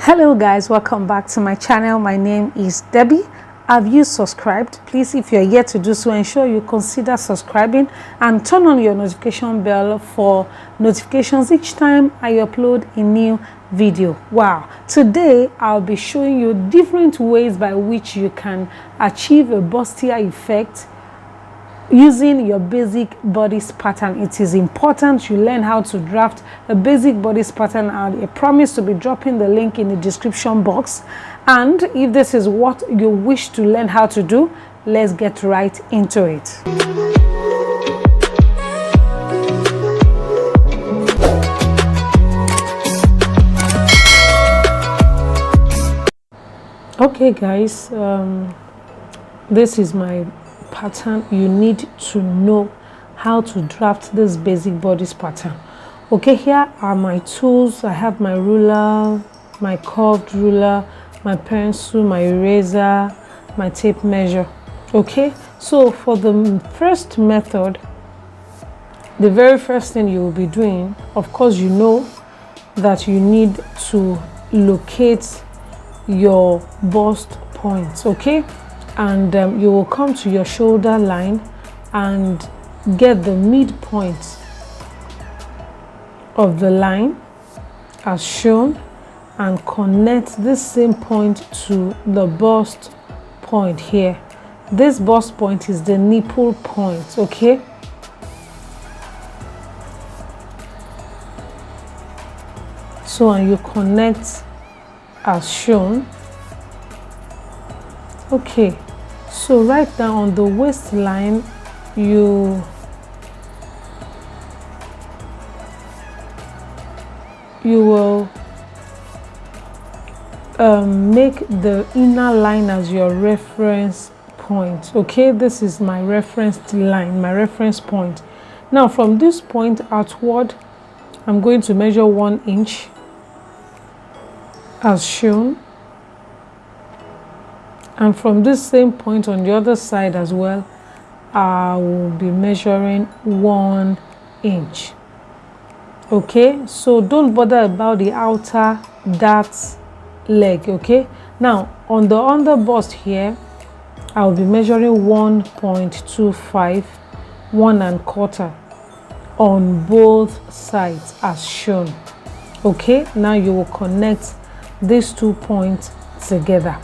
Hello guys, welcome back to my channel. My name is Debbie. Have you subscribed? Please, if you're yet to do so, ensure you consider subscribing and turn on your notification bell for notifications each time I upload a new video. Wow, today I'll be showing you different ways by which you can achieve a bustier effect using your basic bodice pattern. It is important you learn how to draft a basic bodice pattern, and I promise to be dropping the link in the description box. And if this is what you wish to learn how to do, let's get right into it. Okay guys, this is my pattern. You need to know how to draft this basic bodice pattern. Okay, here are my tools. I have my ruler, my curved ruler, my pencil, my eraser, my tape measure. Okay, so for the first method, the very first thing you will be doing, of course, you know that you need to locate your bust points. Okay, and you will come to your shoulder line and get the midpoint of the line as shown and connect this same point to the bust point here. This bust point is the nipple point. Okay, so and you connect as shown. Okay, so right now on the waistline, you will make the inner line as your reference point. Okay, this is my reference line, my reference point. Now from this point outward, I'm going to measure 1 inch as shown. And from this same point on the other side as well, I will be measuring 1 inch. Okay, so don't bother about the outer dart leg. Okay, now on the under bust here, I will be measuring 1.25, 1 1/4 on both sides as shown. Okay, now you will connect these 2 points together.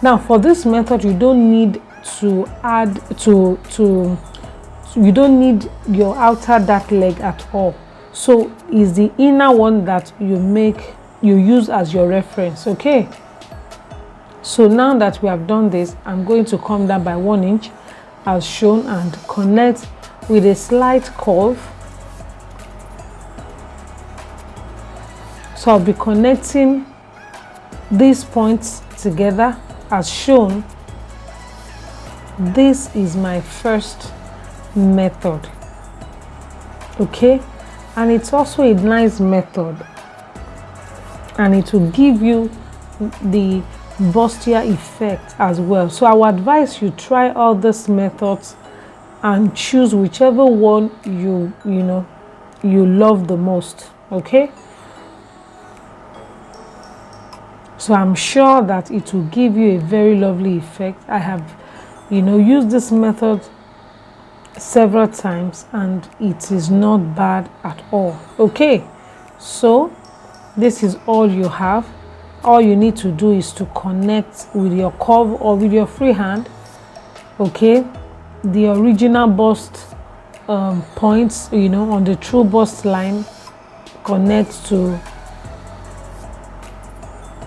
Now for this method, you don't need to add you don't need your outer dart leg at all. So is the inner one that you use as your reference. Okay, so now that we have done this, I'm going to come down by 1 inch as shown and connect with a slight curve. So I'll be connecting these points together as shown. This is my first method. Okay, and it's also a nice method, and it will give you the bustier effect as well. So I would advise you try all these methods and choose whichever one you love the most. Okay, so I'm sure that it will give you a very lovely effect. I have used this method several times and it is not bad at all. Okay, so this is all you have. All you need to do is to connect with your curve or with your free hand. Okay, the original bust points on the true bust line, connect to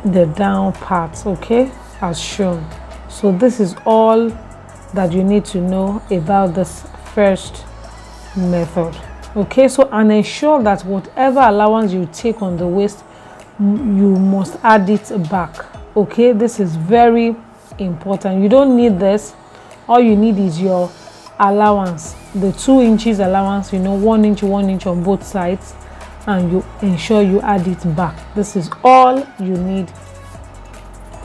the down part. Okay, as shown. So this is all that you need to know about this first method. Okay, so and ensure that whatever allowance you take on the waist, you must add it back. Okay, this is very important. You don't need this. All you need is your allowance, the 2 inches allowance, 1 inch 1 inch on both sides, and you ensure you add it back. This is all you need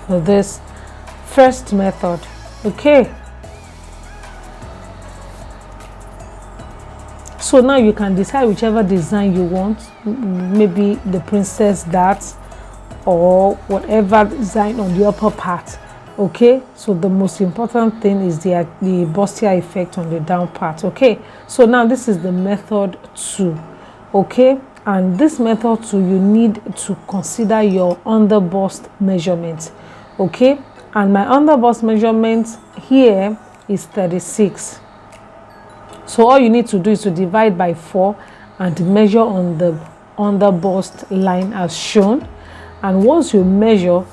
for this first method. Okay, so now you can decide whichever design you want, maybe the princess dart or whatever design on the upper part. Okay, so the most important thing is the bustier effect on the down part. Okay, so now this is the method 2. Okay, and this method 2, you need to consider your under bust measurement. Okay, and my under bust measurement here is 36. So all you need to do is to divide by 4 and measure on the under bust line as shown. And once you measure,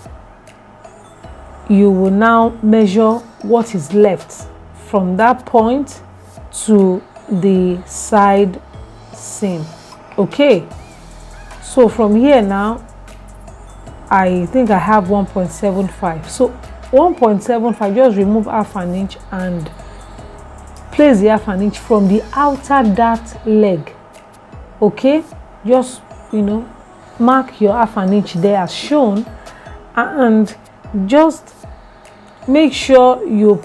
you will now measure what is left from that point to the side seam. Okay, so from here now, I think I have 1.75. So 1.75, just remove half an inch and place the half an inch from the outer dart leg. Okay, just, you know, mark your half an inch there as shown, and just make sure you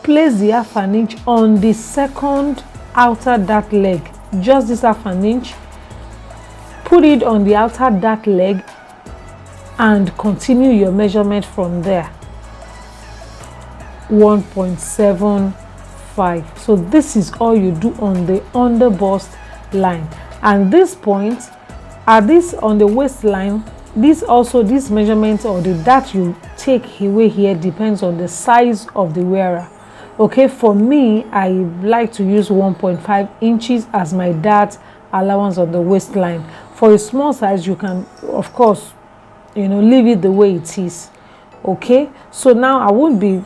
place the half an inch on the second outer dart leg. Just this half an inch, put it on the outer dart leg and continue your measurement from there. 1.75. so this is all you do on the under bust line. And this point, at this on the waistline, this measurement or the dart you take away here depends on the size of the wearer. Okay, for me, I like to use 1.5 inches as my dart allowance on the waistline. For a small size, you can, of course, you know, leave it the way it is. Okay, so now I won't be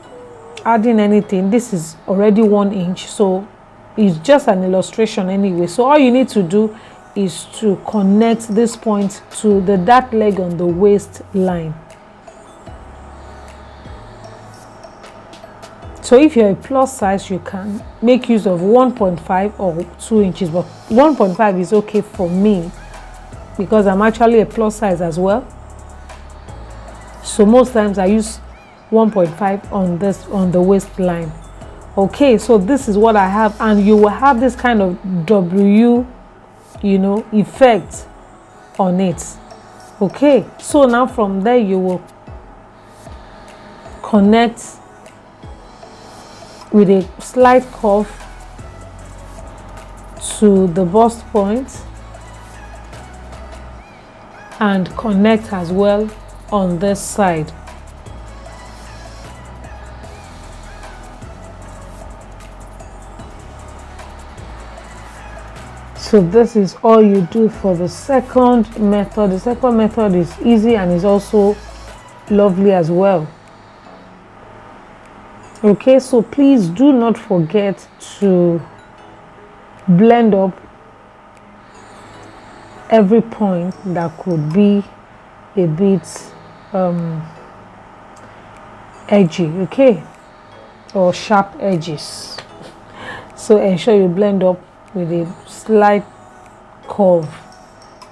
adding anything. This is already 1 inch, so it's just an illustration anyway. So all you need to do is to connect this point to the dart leg on the waistline. So if you're a plus size, you can make use of 1.5 or 2 inches, but 1.5 is okay for me because I'm actually a plus size as well. So most times I use 1.5 on the waistline. Okay, so this is what I have, and you will have this kind of W, you know, effect on it. Okay, so now from there you will connect with a slight curve to the bust point and connect as well on this side. So this is all you do for the second method. The second method is easy and is also lovely as well. Okay, so please do not forget to blend up every point that could be a bit edgy, okay, or sharp edges. So ensure you blend up with a slight curve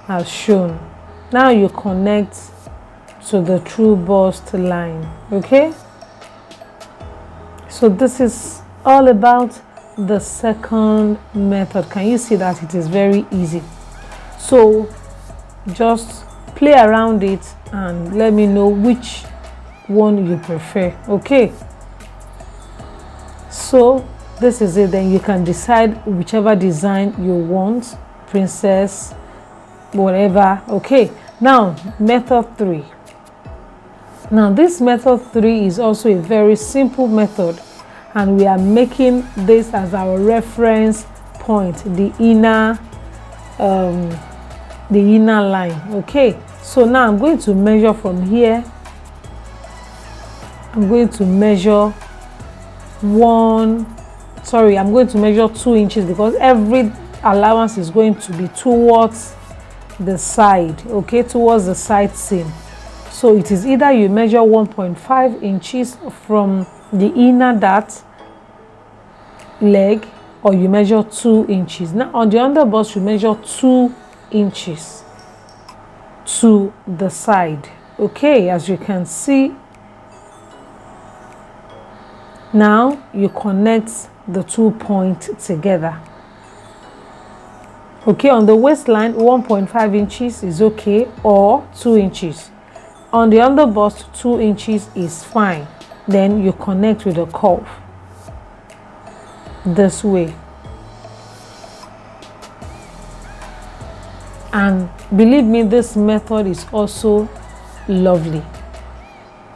as shown. Now you connect to the true bust line. Okay, so this is all about the second method. Can you see that it is very easy? So just play around it and let me know which one you prefer. Okay, so this is it. Then you can decide whichever design you want, princess, whatever. Okay, now method 3. Now this method 3 is also a very simple method, and we are making this as our reference point, the inner line. Okay, so now I'm going to measure from here. I'm going to measure I'm going to measure 2 inches because every allowance is going to be towards the side, okay, towards the side seam. So it is either you measure 1.5 inches from the inner dart leg or you measure 2 inches. Now on the underbust you measure 2 inches to the side. Okay, as you can see, now you connect the 2 points together. Okay, on the waistline 1.5 inches is okay, or 2 inches. on the under bust 2 inches is fine. Then you connect with a curve this way, and believe me, this method is also lovely.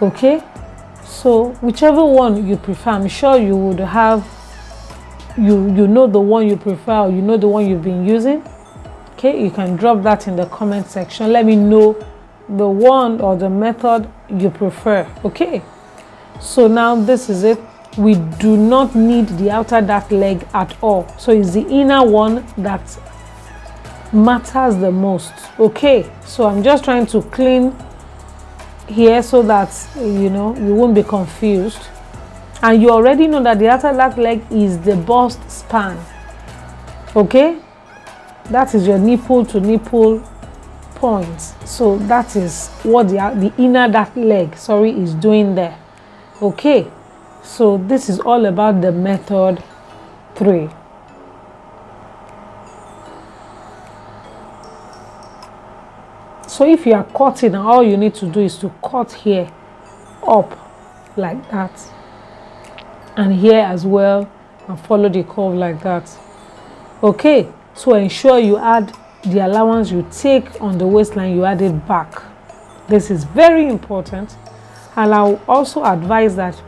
Okay, so whichever one you prefer, I'm sure you would have, you know the one you prefer, or you know the one you've been using. Okay, you can drop that in the comment section. Let me know the one or the method you prefer. Okay, so now this is it. We do not need the outer dart leg at all, so it's the inner one that matters the most. Okay, so I'm just trying to clean here so that you won't be confused, and you already know that the outer dart leg is the bust span. Okay, that is your nipple to nipple points, so that is what the inner dart leg, sorry, is doing there. Okay, so this is all about the method 3. So if you are cutting, all you need to do is to cut here up like that, and here as well, and follow the curve like that. Okay, so ensure you add the allowance you take on the waistline, you add it back. This is very important, and I'll also advise that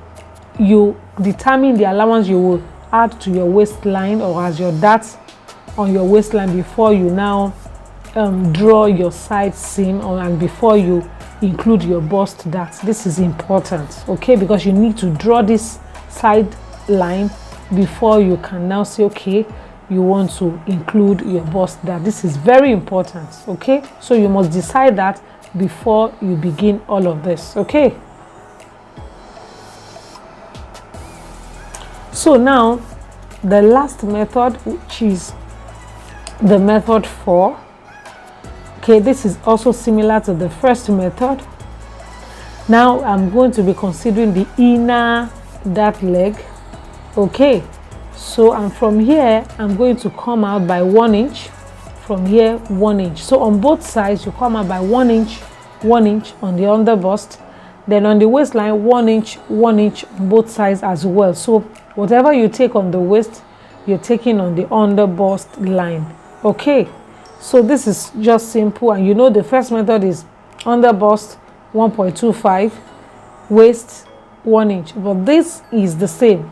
you determine the allowance you will add to your waistline or as your darts on your waistline before you now draw your side seam, and before you include your bust darts. This is important, okay, because you need to draw this side line before you can now say, okay, you want to include your bust dart. This is very important, okay, so you must decide that before you begin all of this. Okay, so now the last method, which is the method 4. Okay, this is also similar to the first method. Now I'm going to be considering the inner dart leg. Okay, so and from here I'm going to come out by 1 inch, from here 1 inch. So on both sides you come out by 1 inch, 1 inch on the under bust, then on the waistline 1 inch, 1 inch on both sides as well. So whatever you take on the waist, you're taking on the under bust line. Okay, so this is just simple, and you know the first method is under bust 1.25, waist 1 inch, but this is the same.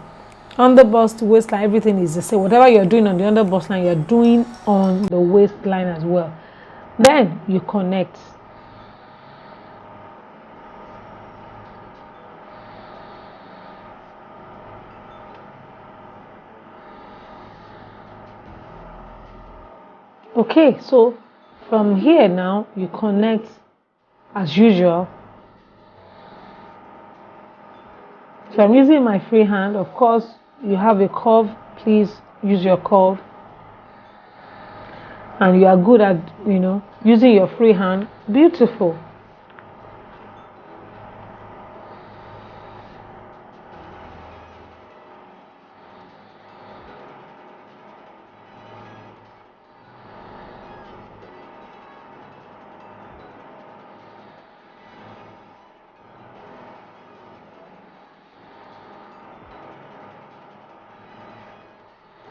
Under bust, waistline, everything is the same. Whatever you're doing on the under bust line, you're doing on the waistline as well. Then you connect. Okay, so from here now you connect as usual. So I'm using my free hand. Of course, you have a curve, please use your curve, and you are good at using your free hand. Beautiful.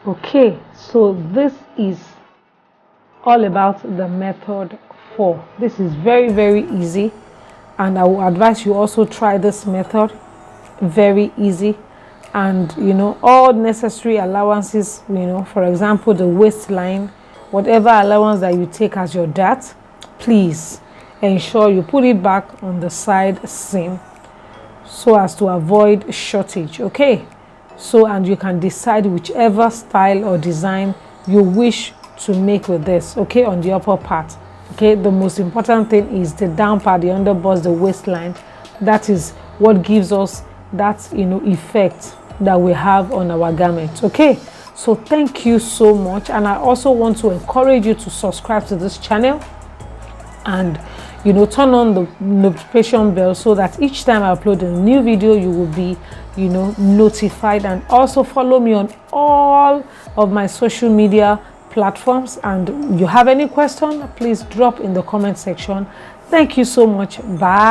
Okay, so this is all about the method 4. This is very, very easy, and I will advise you also try this method. Very easy, and all necessary allowances, for example the waistline, whatever allowance that you take as your dart, please ensure you put it back on the side seam so as to avoid shortage. Okay, so and you can decide whichever style or design you wish to make with this, okay, on the upper part. Okay, the most important thing is the down part, the under bust, the waistline. That is what gives us that effect that we have on our garment. Okay, so thank you so much, and I also want to encourage you to subscribe to this channel and turn on the notification bell so that each time I upload a new video you will be notified, and also follow me on all of my social media platforms. And you have any question, please drop in the comment section. Thank you so much. Bye.